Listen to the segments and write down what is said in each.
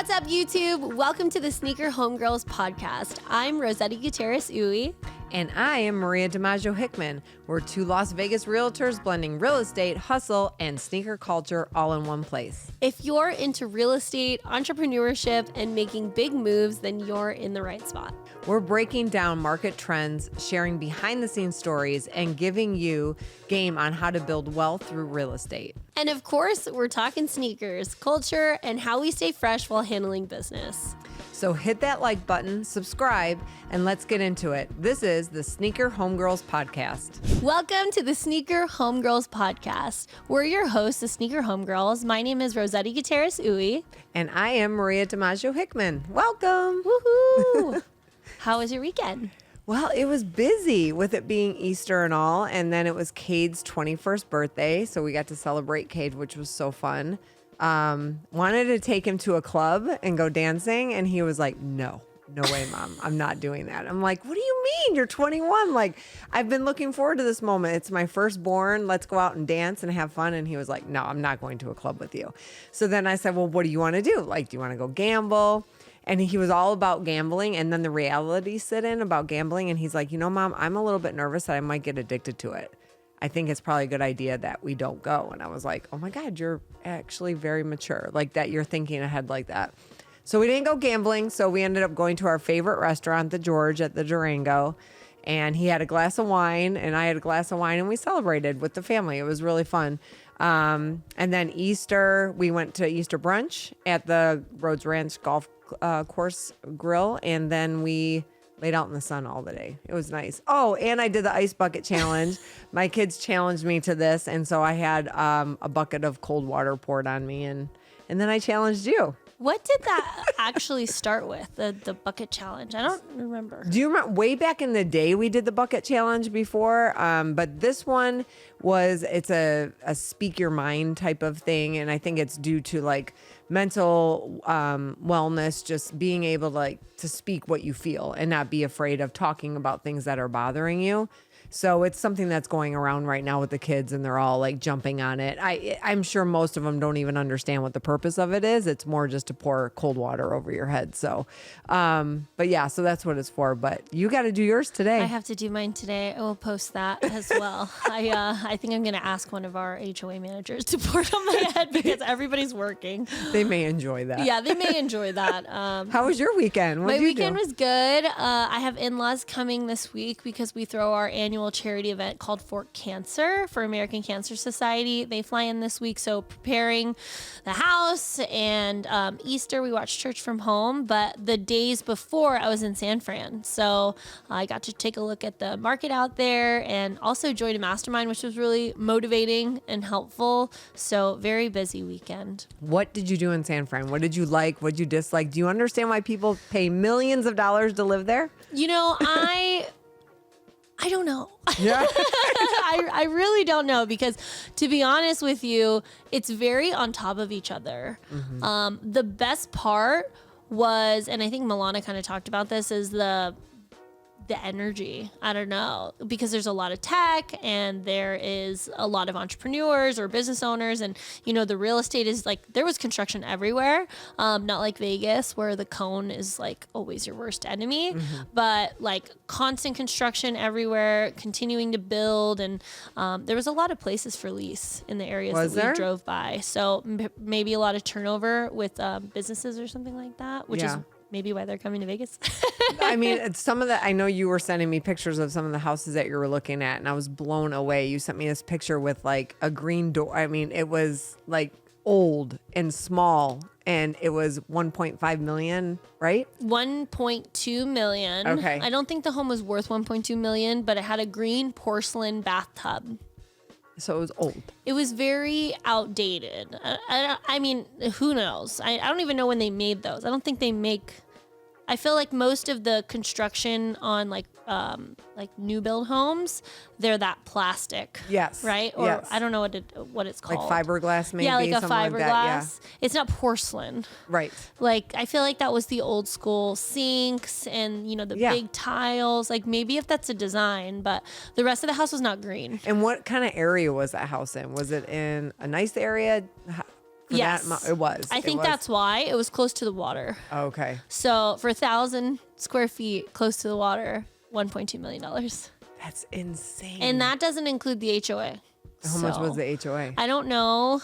What's up, YouTube? Welcome to the Sneaker Homegirls podcast. I'm Rosetta Gutierrez-Uy. And I am Maria DiMaggio Hickman. We're two Las Vegas realtors blending real estate, hustle, and sneaker culture all in one place. If you're into real estate, entrepreneurship, and making big moves, then you're in the right spot. We're breaking down market trends, sharing behind-the-scenes stories, and giving you game on how to build wealth through real estate. And of course, we're talking sneakers, culture, and how we stay fresh while handling business. So hit that like button, subscribe, and let's get into it. This is the Sneaker Homegirls podcast. Welcome to the Sneaker Homegirls podcast. We're your hosts, the Sneaker Homegirls. My name is Rosetta Gutierrez-Uy. And I am Maria DiMaggio Hickman. Welcome. Woohoo! How was your weekend? Well, it was busy with it being Easter and all. And then it was Cade's 21st birthday. So we got to celebrate Cade, which was so fun. Wanted to take him to a club and go dancing. And he was like, no way, Mom. I'm not doing that. I'm like, what do you mean? You're 21. Like, I've been looking forward to this moment. It's my firstborn. Let's go out and dance and have fun. And he was like, no, I'm not going to a club with you. So then I said, well, what do you want to do? Like, do you want to go gamble? And he was all about gambling. And then the reality set in about gambling. And he's like, you know, Mom, I'm a little bit nervous that I might get addicted to it. I think it's probably a good idea that we don't go. And I was like, oh my God, you're actually very mature. Like that you're thinking ahead like that. So we didn't go gambling. So we ended up going to our favorite restaurant, the George at the Durango. And he had a glass of wine and I had a glass of wine and we celebrated with the family. It was really fun. And then Easter, we went to Easter brunch at the Rhodes Ranch Golf Course Grill. And then we laid out in the sun all the day. It was nice. Oh, and I did the ice bucket challenge. My kids challenged me to this. And so I had a bucket of cold water poured on me. And then I challenged you. What did that actually start with, the bucket challenge? I don't remember. Do you remember way back in the day we did the bucket challenge before? But this one it's a speak your mind type of thing. And I think it's due to like mental wellness, just being able to speak what you feel and not be afraid of talking about things that are bothering you. So it's something that's going around right now with the kids and they're all like jumping on it. I'm sure most of them don't even understand what the purpose of it is. It's more just to pour cold water over your head. So, but yeah, so that's what it's for. But you got to do yours today. I have to do mine today. I will post that as well. I think I'm going to ask one of our HOA managers to pour it on my head because everybody's working. They may enjoy that. Yeah, they may enjoy that. How was your weekend? My weekend was good. I have in-laws coming this week because we throw our annual charity event called For Cancer for American Cancer Society. They fly in this week, so preparing the house and Easter we watched church from home, but the days before I was in San Fran, so I got to take a look at the market out there and also joined a mastermind, which was really motivating and helpful. So very busy weekend. What did you do in San Fran? What did you like? What did you dislike? Do you understand why people pay millions of dollars to live there? You know, I don't know. Yeah. I really don't know because, to be honest with you, it's very on top of each other. Mm-hmm. The best part was, and I think Milana kind of talked about this, is the energy. I don't know, because there's a lot of tech and there is a lot of entrepreneurs or business owners, and you know the real estate is like there was construction everywhere, not like Vegas where the cone is like always your worst enemy, but like constant construction everywhere, continuing to build, and there was a lot of places for lease in the areas that we drove by, so maybe a lot of turnover with businesses or something like that, which is maybe why they're coming to Vegas. I mean, I know you were sending me pictures of some of the houses that you were looking at and I was blown away. You sent me this picture with like a green door. I mean, it was like old and small and it was 1.5 million, right? 1.2 million. Okay. I don't think the home was worth 1.2 million, but it had a green porcelain bathtub. So it was old. It was very outdated. I mean, who knows? I don't even know when they made those. I don't think they make. I feel like most of the construction on like new build homes, they're that plastic. Yes. Right? Or yes. I don't know what it's called. Like fiberglass maybe. Yeah, like a fiberglass. Like that, yeah. It's not porcelain. Right. Like I feel like that was the old school sinks and the big tiles. Like maybe if that's a design, but the rest of the house was not green. And what kind of area was that house in? Was it in a nice area? Yes. It was. I think that's why it was close to the water. Okay. So for 1,000 square feet close to the water, $1.2 million. That's insane. And that doesn't include the HOA. How much was the HOA? I don't know,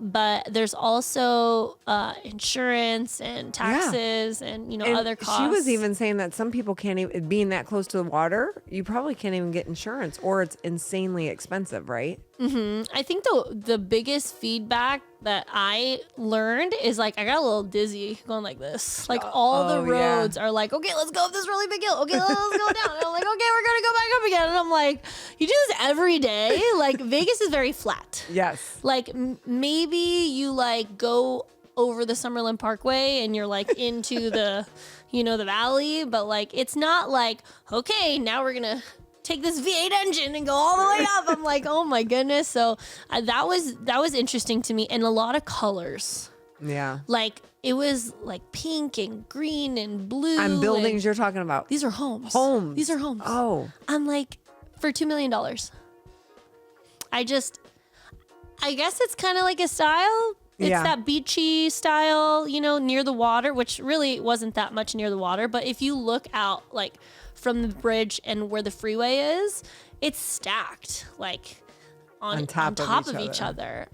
but there's also insurance and taxes and other costs. She was even saying that some people can't even, being that close to the water, you probably can't even get insurance, or it's insanely expensive, right? I think the biggest feedback that I learned is like I got a little dizzy going like this. Like all the roads are like, okay, let's go up this really big hill. Okay, let's go down. And I'm like, okay, we're gonna go back up again. And I'm like, you do this every day. Like Vegas is very flat. Yes. Like maybe you like go over the Summerlin Parkway and you're like into the, the valley, but like it's not like, okay, now we're gonna take this V8 engine and go all the way up. I'm like, oh my goodness. So that was interesting to me, and a lot of colors. Yeah. Like it was like pink and green and blue. And buildings you're talking about. These are homes. These are homes. Oh. I'm like, for $2 million. I guess it's kind of like a style. It's that beachy style, near the water, which really wasn't that much near the water. But if you look out like from the bridge and where the freeway is, it's stacked like on top of each other.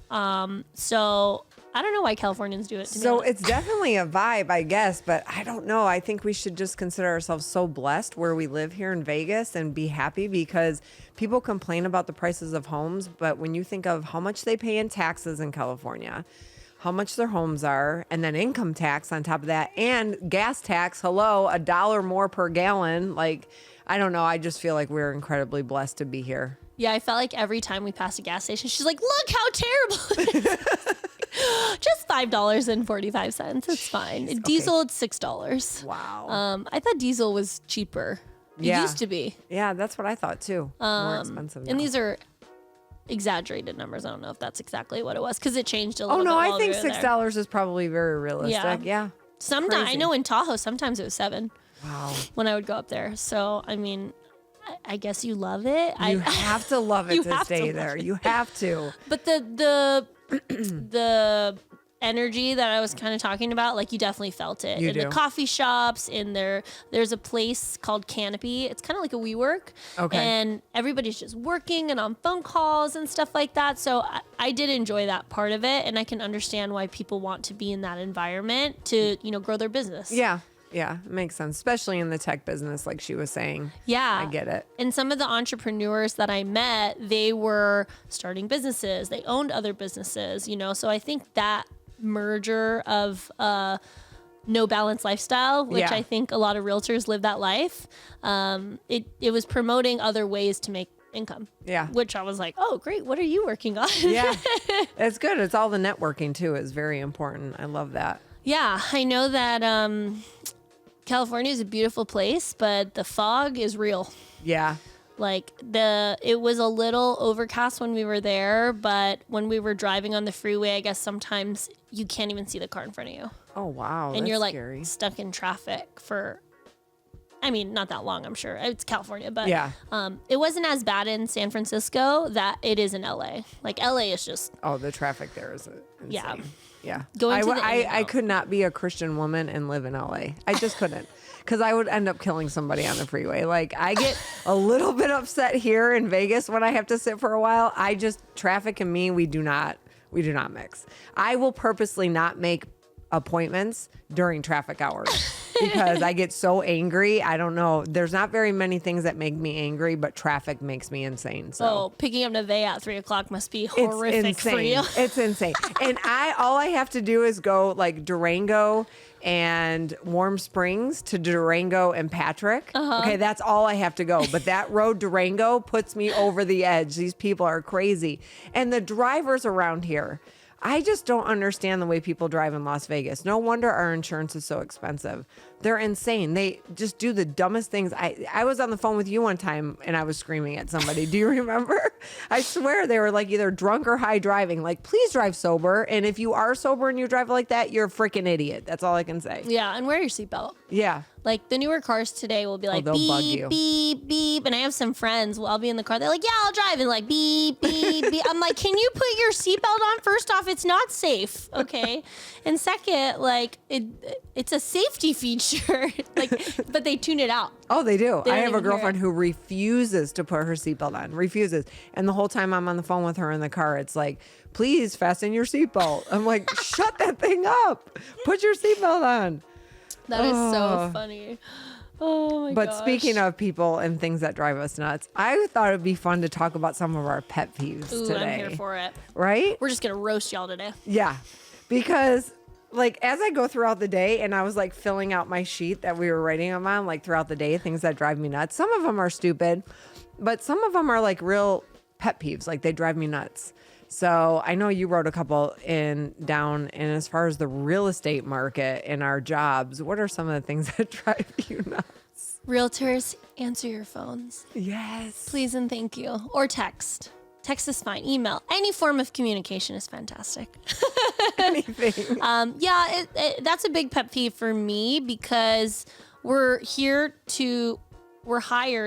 So I don't know why Californians do it. So it's definitely a vibe, I guess, but I don't know. I think we should just consider ourselves so blessed where we live here in Vegas and be happy, because people complain about the prices of homes, but when you think of how much they pay in taxes in California, how much their homes are, and then income tax on top of that, and gas tax, $1 more per gallon. Like, I don't know. I just feel like we're incredibly blessed to be here. Yeah, I felt like every time we passed a gas station, she's like, look how terrible it is. Just $5.45. It's fine. Jeez, diesel, it's $6. Wow. I thought diesel was cheaper. It used to be. Yeah, that's what I thought too. More expensive now. And these are exaggerated numbers. I don't know if that's exactly what it was, because it changed a little bit. Oh, no, I think $6 is probably very realistic. Yeah. Sometimes I know in Tahoe, sometimes it was $7. Wow. When I would go up there. So, I mean, I guess you love it. You have to love it to stay there. You have to. But the energy that I was kind of talking about, like you definitely felt it in the coffee shops. There's a place called Canopy. It's kind of like a WeWork. Okay. And everybody's just working and on phone calls and stuff like that. So I did enjoy that part of it, and I can understand why people want to be in that environment to grow their business. Yeah. Yeah, it makes sense, especially in the tech business, like she was saying. Yeah. I get it. And some of the entrepreneurs that I met, they were starting businesses. They owned other businesses, So I think that merger of no balance lifestyle, which I think a lot of realtors live that life, it was promoting other ways to make income. Yeah. Which I was like, oh, great. What are you working on? Yeah. It's good. It's all the networking, too, is very important. I love that. Yeah. I know that California is a beautiful place, but the fog is real. Yeah. Like it was a little overcast when we were there, but when we were driving on the freeway, I guess sometimes you can't even see the car in front of you. Oh, wow. And you're like scary. Stuck in traffic for, I mean, not that long, I'm sure. It's California, but it wasn't as bad in San Francisco that it is in LA. Like LA is just. Oh, the traffic there is insane. Yeah. Yeah. I could not be a Christian woman and live in LA. I just couldn't. Because I would end up killing somebody on the freeway. Like, I get a little bit upset here in Vegas when I have to sit for a while. Traffic and me, we do not mix. I will purposely not make appointments during traffic hours because I get so angry. I don't know. There's not very many things that make me angry, but traffic makes me insane. So picking up Nevaeh at 3:00 must be horrific for you. It's insane. And all I have to do is go like Durango and Warm Springs to Durango and Patrick. Okay, that's all I have to go. But that road Durango puts me over the edge. These people are crazy. And the drivers around here, I just don't understand the way people drive in Las Vegas. No wonder our insurance is so expensive. They're insane. They just do the dumbest things. I was on the phone with you one time and I was screaming at somebody. Do you remember? I swear they were like either drunk or high driving. Like, please drive sober. And if you are sober and you drive like that, you're a freaking idiot. That's all I can say. Yeah, and wear your seatbelt. Yeah. Like the newer cars today will be like they'll bug beep, you. beep, beep. And I have some friends, I'll be in the car. They're like, yeah, I'll drive. And like beep, beep, beep. I'm like, can you put your seatbelt on? First off, it's not safe. Okay. And second, like it's a safety feature. Like, but they tune it out. Oh, they do. They I don't have a even hear girlfriend it. who refuses to put her seatbelt on. Refuses. And the whole time I'm on the phone with her in the car, it's like, please fasten your seatbelt. I'm like, shut that thing up. Put your seatbelt on. That is so funny. Oh my But gosh. speaking of people and things that drive us nuts, I thought it'd be fun to talk about some of our pet peeves Ooh, today. I'm here for it. Right? We're just gonna roast y'all today. Yeah. Because like as I go throughout the day and I was like filling out my sheet that we were writing them on like throughout the day, things that drive me nuts. Some of them are stupid, but some of them are like real pet peeves. Like they drive me nuts. So I know you wrote a couple down. And as far as the real estate market and our jobs, what are some of the things that drive you nuts? Realtors, answer your phones. Yes. Please and thank you. Or text. Text is fine. Email. Any form of communication is fantastic. Anything. That's a big pet peeve for me because we're hired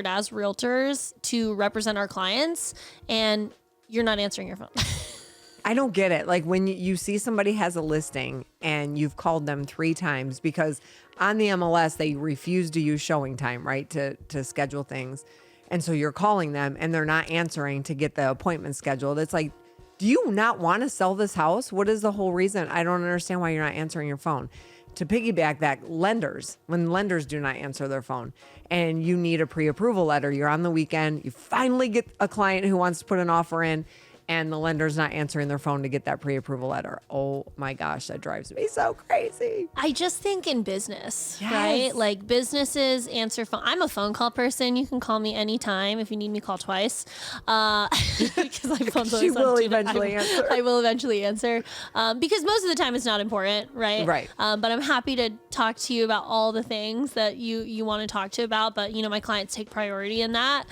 as realtors to represent our clients and you're not answering your phone. I don't get it. Like when you see somebody has a listing and you've called them 3 times because on the MLS, they refuse to use showing time, right? To schedule things. And so you're calling them and they're not answering to get the appointment scheduled. It's like, do you not want to sell this house? What is the whole reason? I don't understand why you're not answering your phone. To piggyback that, when lenders do not answer their phone and you need a pre-approval letter, you're on the weekend, you finally get a client who wants to put an offer in and the lender's not answering their phone to get that pre-approval letter. Oh my gosh, that drives me so crazy. I just think in business, Yes. right? Like businesses answer phone. I'm a phone call person. You can call me anytime. If you need me, call twice. Because my phone's She always on will do not- eventually answer. I will eventually answer. Because most of the time it's not important, right? Right. But I'm happy to talk to you about all the things that you want to talk to about. But my clients take priority in that.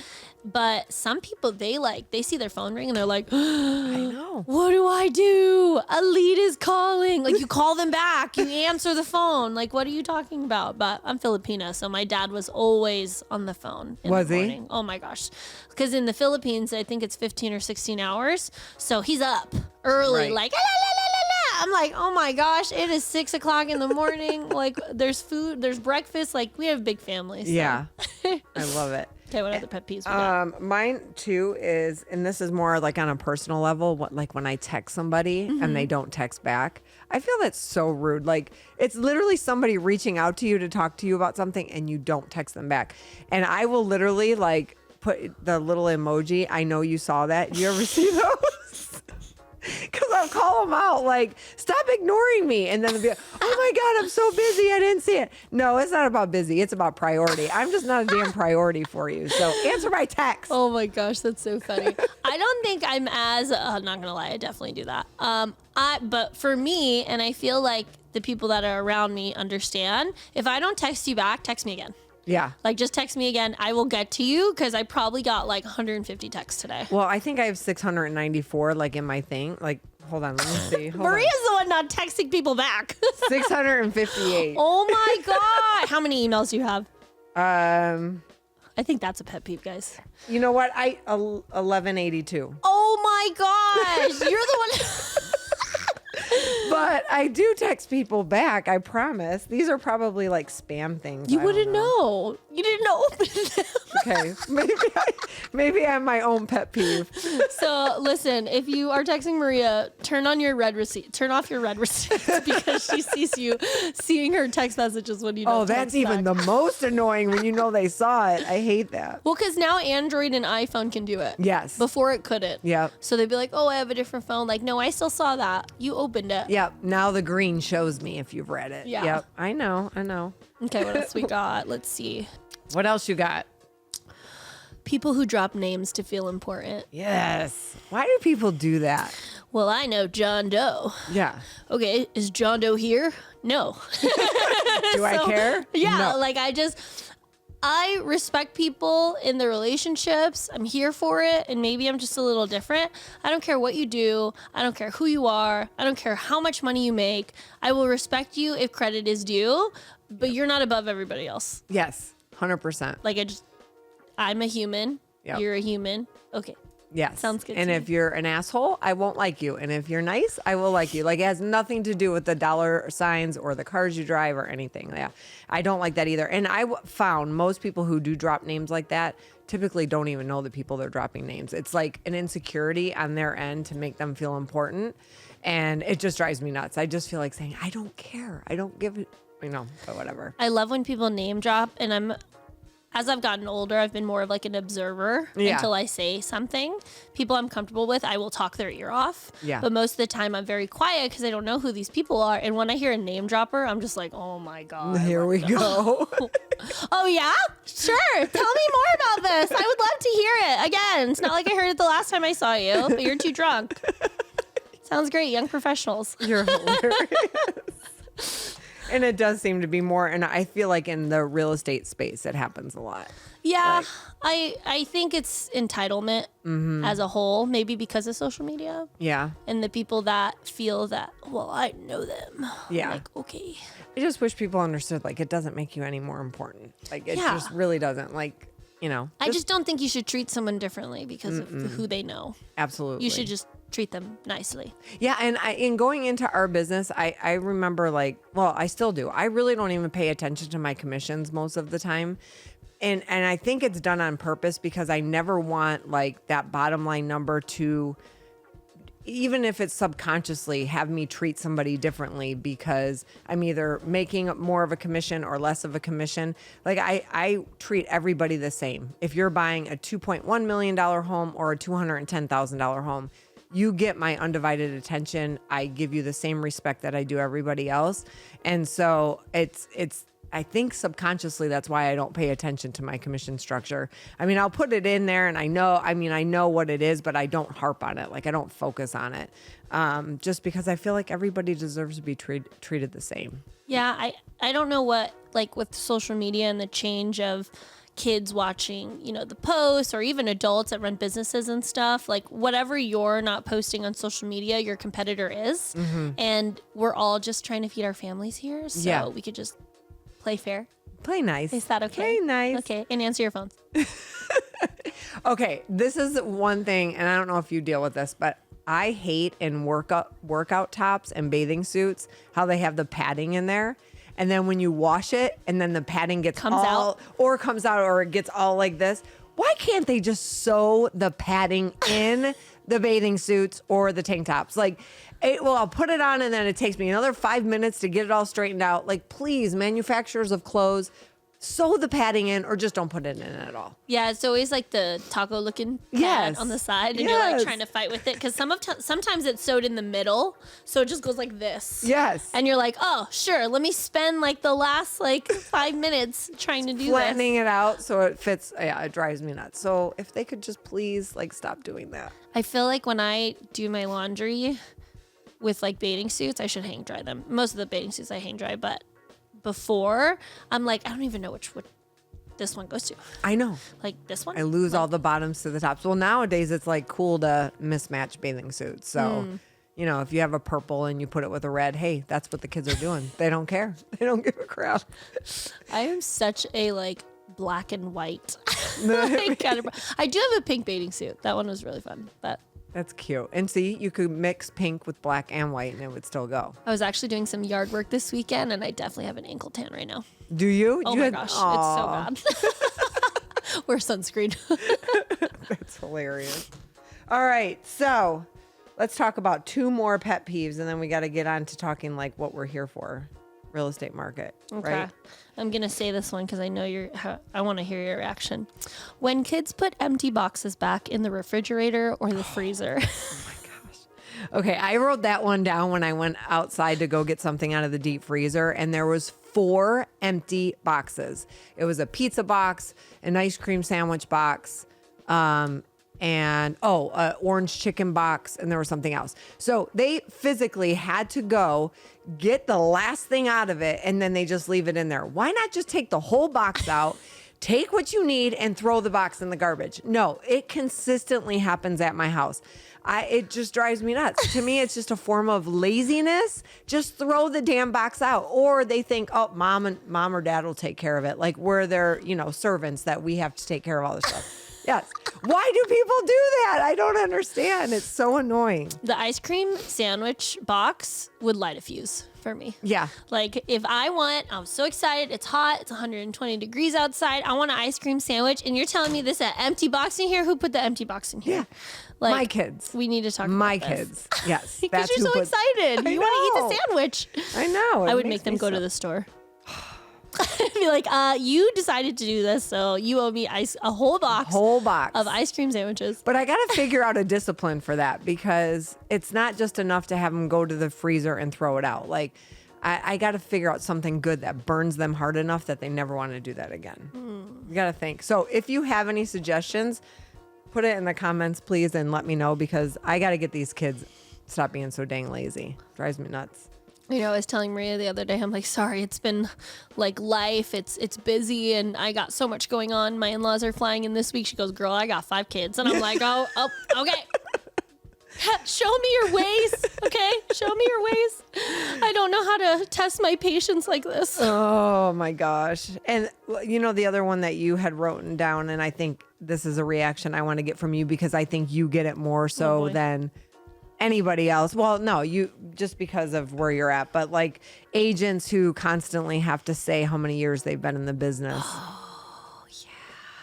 But some people, they see their phone ring and they're like, I know. what do I do? A lead is calling. Like you call them back, you answer the phone. Like, what are you talking about? But I'm Filipina, so my dad was always on the phone. Was the he? morning. Oh my gosh. Because in the Philippines, I think it's 15 or 16 hours. So he's up early, Right. like, la, la, la, la, la. I'm like, oh my gosh, it is 6 o'clock in the morning. Like there's food, there's breakfast. Like we have a big family. So. Yeah. I love it. Okay, what other pet peeves we got? Mine too is, and this is more like on a personal level, like when I text somebody and they don't text back, I feel that's so rude. Like it's literally somebody reaching out to you to talk to you about something and you don't text them back. And I will literally like put the little emoji. I know you saw that. You ever see those? Because I'll call them out like, stop ignoring me. And then they'll be like, oh my God, I'm so busy. I didn't see it. No, it's not about busy. It's about priority. I'm just not a damn priority for you. So answer my text. Oh my gosh, that's so funny. I don't think I'm as not gonna lie, I definitely do that. But for me, and I feel like the people that are around me understand, if I don't text you back, text me again. Yeah. Like just text me again. I will get to you because I probably got like 150 texts today. Well, I think I have 694 like in my thing. Like, hold on, let me see. Hold Maria's the one not texting people back. on. 658. Oh my God. How many emails do you have? I think that's a pet peeve, guys. You know what? 1182. Oh my gosh. You're the one. But I do text people back, I promise. These are probably like spam things. You I don't wouldn't know. You didn't open them. Okay. Maybe I'm my own pet peeve. So listen, if you are texting Maria, turn off your red receipts because she sees you seeing her text messages when you don't Oh, that's text even back. the most annoying when you know they saw it. I hate that. Well, because now Android and iPhone can do it. Yes. Before it couldn't. Yep. So they'd be like, oh, I have a different phone. Like, no, I still saw that. You opened it. Yep. Now the green shows me if you've read it. Yeah. Yep. I know. Okay, what else we got? Let's see. What else you got? People who drop names to feel important. Yes. Why do people do that? Well, I know John Doe. Yeah. Okay, is John Doe here? No. Do I care? Yeah, No. like I respect people in their relationships. I'm here for it, and maybe I'm just a little different. I don't care what you do. I don't care who you are. I don't care how much money you make. I will respect you if credit is due, but you're not above everybody else. Yes, 100%. Like I'm a human. Yep. You're a human. Okay. Yes. Sounds good And to if me. you're an asshole, I won't like you. And if you're nice, I will like you. Like it has nothing to do with the dollar signs or the cars you drive or anything. Yeah. I don't like that either. And I found most people who do drop names like that typically don't even know the people they're dropping names. It's like an insecurity on their end to make them feel important. And it just drives me nuts. I just feel like saying, I don't care. I don't give it, but whatever. I love when people name drop, and as I've gotten older, I've been more of like an observer until I say something. People I'm comfortable with, I will talk their ear off. Yeah. But most of the time, I'm very quiet because I don't know who these people are. And when I hear a name dropper, I'm just like, oh my God. Here we go. Oh, yeah? Sure. Tell me more about this. I would love to hear it. Again, it's not like I heard it the last time I saw you, but you're too drunk. Sounds great. Young professionals. You're hilarious. And it does seem to be more, and I feel like in the real estate space, it happens a lot. Yeah, I think it's entitlement as a whole, maybe because of social media. Yeah. And the people that feel that, well, I know them. Yeah. I'm like, okay. I just wish people understood, like, it doesn't make you any more important. Like, it just really doesn't. Like, I just don't think you should treat someone differently because of who they know. Absolutely. You should just treat them nicely. Yeah, and in going into our business, I remember I still do. I really don't even pay attention to my commissions most of the time. And I think it's done on purpose because I never want like that bottom line number to, even if it's subconsciously, have me treat somebody differently because I'm either making more of a commission or less of a commission. Like I treat everybody the same. If you're buying a $2.1 million home or a $210,000 home, you get my undivided attention. I give you the same respect that I do everybody else. And so it's I think subconsciously that's why I don't pay attention to my commission structure. I mean, I'll put it in there and I know what it is, but I don't harp on it. Like I don't focus on it. Just because I feel like everybody deserves to be treated the same. Yeah, I don't know what, like with social media and the change of kids watching, the posts or even adults that run businesses and stuff, like whatever you're not posting on social media, your competitor is. And we're all just trying to feed our families here. So we could just play fair. Play nice. Is that okay? Play nice. Okay. And answer your phones. Okay. This is one thing, and I don't know if you deal with this, but I hate in workout tops and bathing suits how they have the padding in there. And then when you wash it and then the padding comes out or it gets all like this. Why can't they just sew the padding in the bathing suits or the tank tops? I'll put it on and then it takes me another 5 minutes to get it all straightened out. Like, please, manufacturers of clothes, sew the padding in or just don't put it in at all. Yeah, it's always like the taco looking pad on the side and you're like trying to fight with it because sometimes it's sewed in the middle, so it just goes like this. Yes. And you're like, oh, sure, let me spend like the last 5 minutes trying to do flattening this. it out so it fits. Yeah, it drives me nuts. So if they could just please stop doing that. I feel like when I do my laundry with bathing suits, I should hang dry them. Most of the bathing suits I hang dry, but before I'm like, I don't even know which this one goes to. I know. Like this one? I lose all the bottoms to the tops. Well, nowadays it's cool to mismatch bathing suits. So, if you have a purple and you put it with a red, hey, that's what the kids are doing. They don't care. They don't give a crap. I am such a black and white. I do have a pink bathing suit. That one was really fun, but that's cute. And see, you could mix pink with black and white and it would still go. I was actually doing some yard work this weekend and I definitely have an ankle tan right now. Do you? Oh my gosh, Aww. it's so bad. Wear sunscreen. That's hilarious. All right, so let's talk about 2 more pet peeves and then we got to get on to talking what we're here for. Real estate market. Okay. Right? I'm going to say this one because I know I want to hear your reaction. When kids put empty boxes back in the refrigerator or the freezer. Oh my gosh. Okay, I wrote that one down when I went outside to go get something out of the deep freezer and there was 4 empty boxes. It was a pizza box, an ice cream sandwich box, and orange chicken box, and there was something else. So they physically had to go get the last thing out of it, and then they just leave it in there. Why not just take the whole box out, take what you need and throw the box in the garbage. No, it consistently happens at my house. It just drives me nuts. To me, it's just a form of laziness. Just throw the damn box out. Or they think, oh, mom or dad will take care of it. Like we're their, servants that we have to take care of all this stuff. Yes. Why do people do that? I don't understand. It's so annoying. The ice cream sandwich box would light a fuse for me. Yeah. Like if I'm so excited. It's hot. It's 120 degrees outside. I want an ice cream sandwich. And you're telling me this is an empty box in here? Who put the empty box in here? Yeah. Like, my kids. We need to talk my about kids. Yes. Because you're so excited. You want to eat the sandwich. I know. I would make them go to the store. I'd be like, you decided to do this, so you owe me a whole box of ice cream sandwiches. But I got to figure out a discipline for that because it's not just enough to have them go to the freezer and throw it out. Like, I got to figure out something good that burns them hard enough that they never want to do that again. You got to think. So if you have any suggestions, put it in the comments, please, and let me know because I got to get these kids stop being so dang lazy. Drives me nuts. I was telling Maria the other day, I'm like, sorry, it's been like life. It's busy and I got so much going on. My in-laws are flying in this week. She goes, girl, I got 5 kids. And I'm like, oh, okay. Show me your ways. Okay. Show me your ways. I don't know how to test my patience like this. Oh my gosh. And the other one that you had written down, and I think this is a reaction I want to get from you because I think you get it more so than anybody else. Well, no, you just because of where you're at, but like agents who constantly have to say how many years they've been in the business. Oh,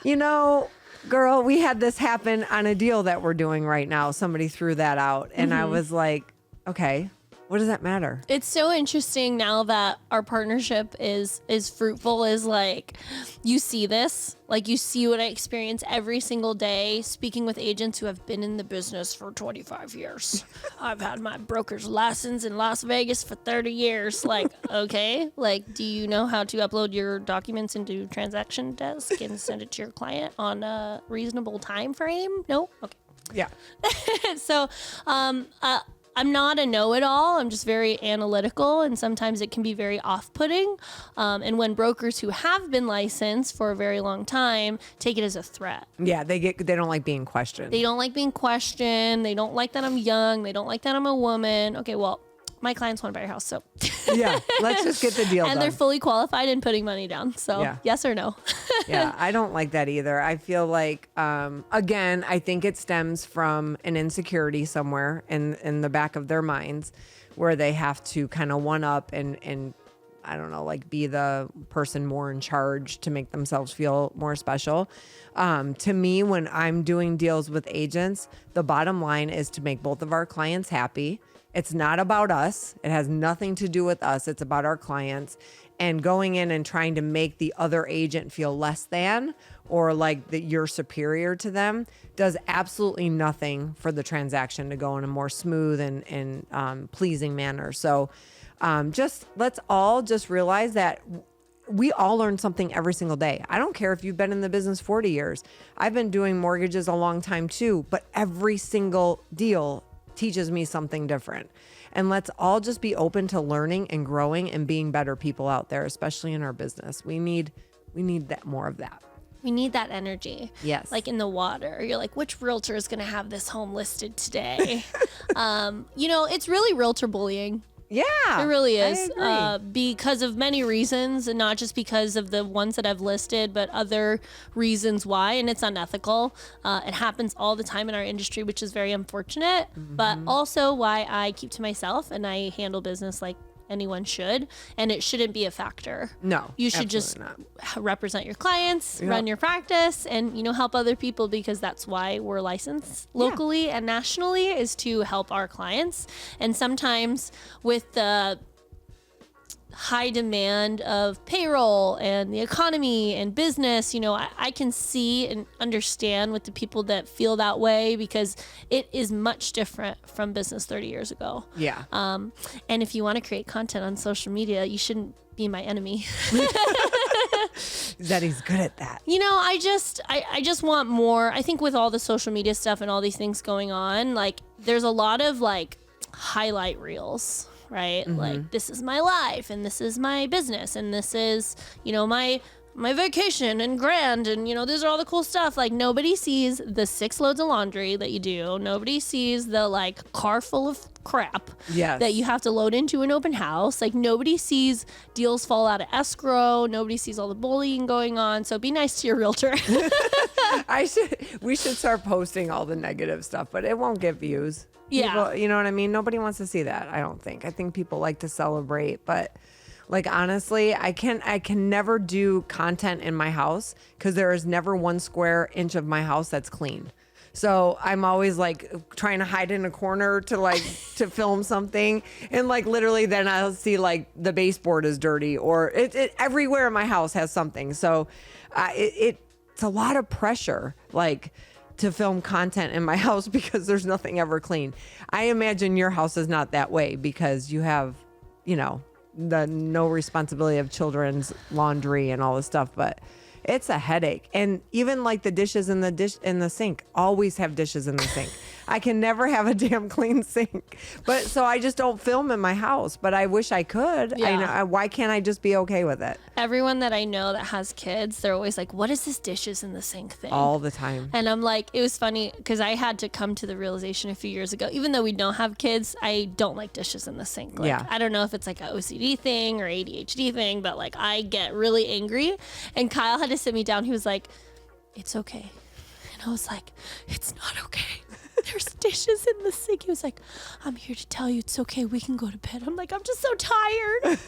yeah. Girl, we had this happen on a deal that we're doing right now. Somebody threw that out and I was like, okay, what does that matter? It's so interesting now that our partnership is fruitful is like, you see this, like you see what I experience every single day speaking with agents who have been in the business for 25 years. I've had my broker's license in Las Vegas for 30 years. Like, okay, like, do you know how to upload your documents into Transaction Desk and send it to your client on a reasonable time frame? No? Okay. Yeah. So, I'm not a know-it-all. I'm just very analytical, and sometimes it can be very off-putting. And when brokers who have been licensed for a very long time take it as a threat. Yeah, they don't like being questioned. They don't like being questioned. They don't like that I'm young. They don't like that I'm a woman. Okay, well, my clients want to buy your house, so yeah, let's just get the deal done. And they're fully qualified in putting money down. So yes or no? Yeah, I don't like that either. I feel like, again, I think it stems from an insecurity somewhere in the back of their minds where they have to kind of one up and I don't know, like be the person more in charge to make themselves feel more special. To me, when I'm doing deals with agents, the bottom line is to make both of our clients happy. It's not about us. It has nothing to do with us. It's about our clients. And going in and trying to make the other agent feel less than or like that you're superior to them does absolutely nothing for the transaction to go in a more smooth and pleasing manner. So let's all just realize that we all learn something every single day. I don't care if you've been in the business 40 years. I've been doing mortgages a long time too, but every single deal teaches me something different. And let's all just be open to learning and growing and being better people out there, especially in our business. We need that more of that. We need that energy. Yes. Like in the water. You're like, which realtor is going to have this home listed today? It's really realtor bullying. Yeah. It really is. I agree. Because of many reasons, and not just because of the ones that I've listed, but other reasons why, and it's unethical. It happens all the time in our industry, which is very unfortunate, but also why I keep to myself and I handle business like anyone should, and it shouldn't be a factor. No, you should just represent your clients, run your practice, and help other people, because that's why we're licensed locally and nationally, is to help our clients. And sometimes with the high demand of payroll and the economy and business, I can see and understand with the people that feel that way, because it is much different from business 30 years ago. Yeah. And if you want to create content on social media, you shouldn't be my enemy. Zeddy's good at that. I just want more. I think with all the social media stuff and all these things going on, like there's a lot of like highlight reels. Right? Like, this is my life and this is my business and this is, my my vacation and grand and, these are all the cool stuff. Like, nobody sees the 6 loads of laundry that you do. Nobody sees the, like, car full of crap that you have to load into an open house. Like, nobody sees deals fall out of escrow. Nobody sees all the bullying going on. So be nice to your realtor. We should start posting all the negative stuff, but it won't get views. Yeah. People, you know what I mean? Nobody wants to see that, I don't think. I think people like to celebrate, but like, honestly, I can never do content in my house because there is never 1 square inch of my house that's clean. So I'm always like trying to hide in a corner to film something. And like literally then I'll see like the baseboard is dirty or it everywhere in my house has something. So it's a lot of pressure, like, to film content in my house because there's nothing ever clean. I imagine your house is not that way because you have, the no responsibility of children's laundry and all this stuff, but it's a headache. And even like the dishes in the sink, always have dishes in the sink. I can never have a damn clean sink. But so I just don't film in my house, but I wish I could. Yeah. Why can't I just be okay with it? Everyone that I know that has kids, they're always like, what is this dishes in the sink thing? All the time. And I'm like, it was funny because I had to come to the realization a few years ago, even though we don't have kids, I don't like dishes in the sink. Like, I don't know if it's like an OCD thing or ADHD thing, but like I get really angry. And Kyle had to sit me down. He was like, it's okay. And I was like, it's not okay. There's dishes in the sink. He was like, I'm here to tell you it's okay. We can go to bed. I'm like, I'm just so tired.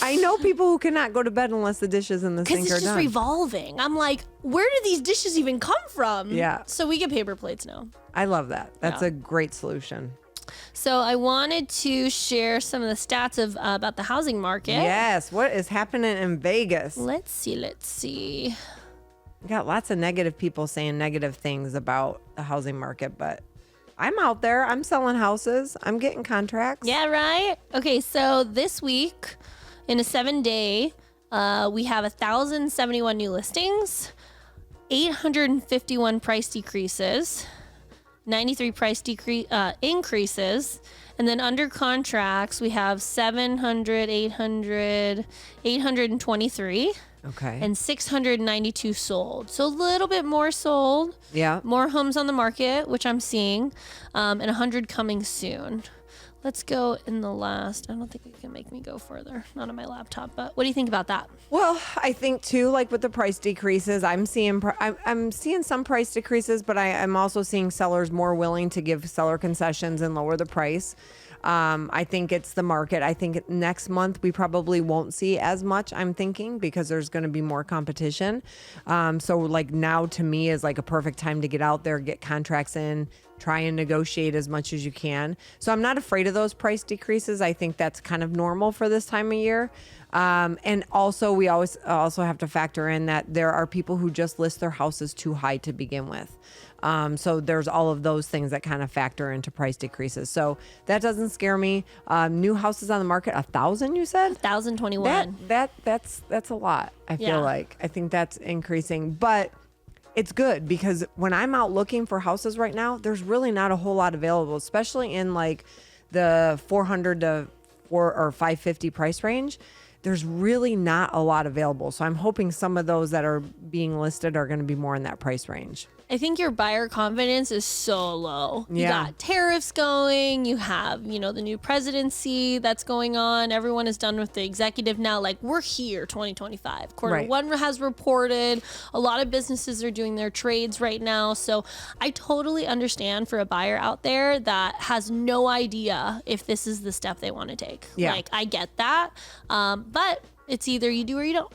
I know people who cannot go to bed unless the dishes in the sink are done. Because it's just revolving. I'm like, where do these dishes even come from? Yeah. So we get paper plates now. I love that. That's a great solution. So I wanted to share some of the stats of about the housing market. Yes. What is happening in Vegas? Let's see. We got lots of negative people saying negative things about the housing market, but I'm out there. I'm selling houses. I'm getting contracts. Yeah, right? Okay, so this week, in a 7-day, we have 1,071 new listings, 851 price decreases, 93 price increases, and then under contracts, we have 823. Okay. And 692 sold. So a little bit more sold. Yeah. More homes on the market, which I'm seeing, and 100 coming soon. Let's go in the last. I don't think it can make me go further. Not on my laptop. But what do you think about that? Well, I think too, like with the price decreases, I'm seeing some price decreases, but I'm also seeing sellers more willing to give seller concessions and lower the price. I think it's the market. I think next month we probably won't see as much, I'm thinking, because there's going to be more competition. So like now to me is like a perfect time to get out there, get contracts in, try and negotiate as much as you can. So I'm not afraid of those price decreases. I think that's kind of normal for this time of year. And also we always also have to factor in that there are people who just list their houses too high to begin with. So there's all of those things that kind of factor into price decreases. So that doesn't scare me. New houses on the market, 1,000, you said? 1,021. That's a lot. I feel like I think that's increasing, but it's good because when I'm out looking for houses right now, there's really not a whole lot available, especially in like the 400 to 550 price range. There's really not a lot available. So I'm hoping some of those that are being listed are going to be more in that price range. I think your buyer confidence is so low. You got tariffs going. You have, the new presidency that's going on. Everyone is done with the executive now. Like, we're here, 2025. Quarter one has reported. A lot of businesses are doing their trades right now. So I totally understand for a buyer out there that has no idea if this is the step they want to take. Yeah. Like, I get that. But it's either you do or you don't.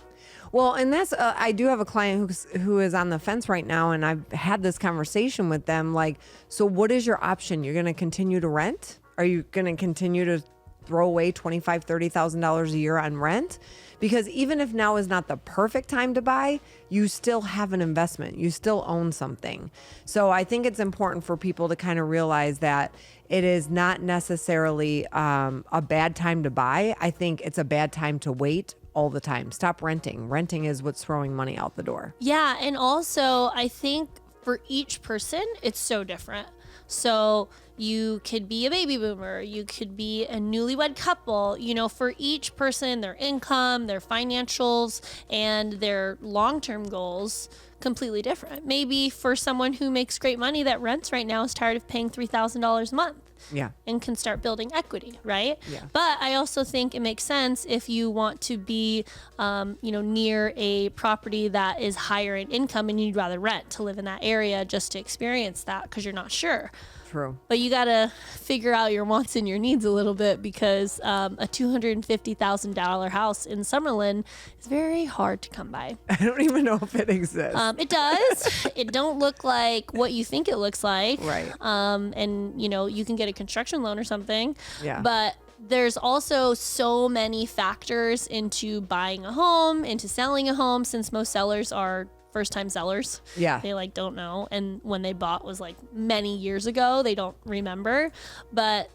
Well, and that's I do have a client who is on the fence right now, and I've had this conversation with them. Like, so what is your option? You're going to continue to rent? Are you going to continue to throw away $25,000, $30,000 a year on rent? Because even if now is not the perfect time to buy, you still have an investment. You still own something. So I think it's important for people to kind of realize that it is not necessarily a bad time to buy. I think it's a bad time to wait all the time. Stop renting. Renting is what's throwing money out the door. Yeah. And also, I think for each person, it's so different. So you could be a baby boomer, you could be a newlywed couple, for each person, their income, their financials, and their long-term goals completely different. Maybe for someone who makes great money that rents right now is tired of paying $3,000 a month. Yeah. And can start building equity, right? Yeah. But I also think it makes sense if you want to be, near a property that is higher in income and you'd rather rent to live in that area just to experience that because you're not sure. True. But you got to figure out your wants and your needs a little bit because a $250,000 house in Summerlin is very hard to come by. I don't even know if it exists. It does. It don't look like what you think it looks like. Right. And, you can get a construction loan or something. Yeah. But there's also so many factors into buying a home, into selling a home, since most sellers are first-time sellers. Yeah. They don't know. And when they bought was many years ago, they don't remember. But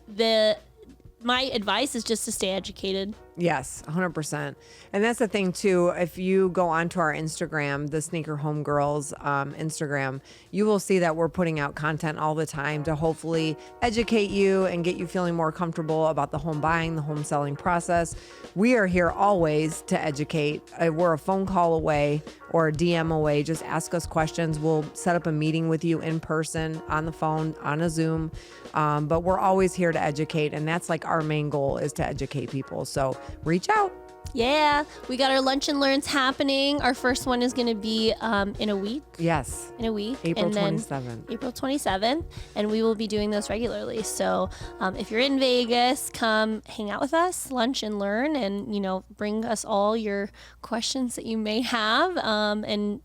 my advice is just to stay educated. Yes, 100%. And that's the thing too. If you go onto our Instagram, the Sneaker Homegirls Instagram, you will see that we're putting out content all the time to hopefully educate you and get you feeling more comfortable about the home buying, the home selling process. We are here always to educate. We're a phone call away or a DM away. Just ask us questions. We'll set up a meeting with you in person, on the phone, on a Zoom. But we're always here to educate. And that's our main goal is to educate people. So reach out. Yeah, we got our lunch and learns happening. Our first one is going to be in a week. Yes. In a week. April 27th. April 27th. And we will be doing those regularly. So if you're in Vegas, come hang out with us, lunch and learn, and, bring us all your questions that you may have. And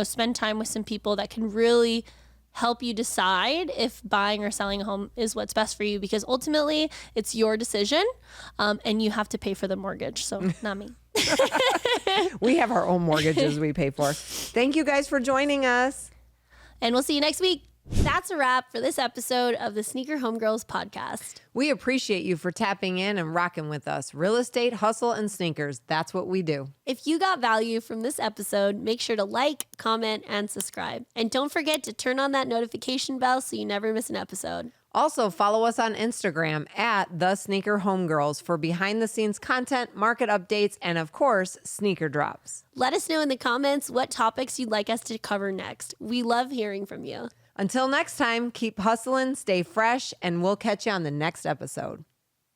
spend time with some people that can really help you decide if buying or selling a home is what's best for you, because ultimately it's your decision, and you have to pay for the mortgage. So not me. We have our own mortgages we pay for. Thank you guys for joining us. And we'll see you next week. That's a wrap for this episode of the Sneaker Homegirls podcast. We appreciate you for tapping in and rocking with us. Real estate, hustle, and sneakers. That's what we do. If you got value from this episode, make sure to like, comment, and subscribe. And don't forget to turn on that notification bell so you never miss an episode. Also, follow us on Instagram at The Sneaker Homegirls for behind-the-scenes content, market updates, and of course, sneaker drops. Let us know in the comments what topics you'd like us to cover next. We love hearing from you. Until next time, keep hustling, stay fresh, and we'll catch you on the next episode.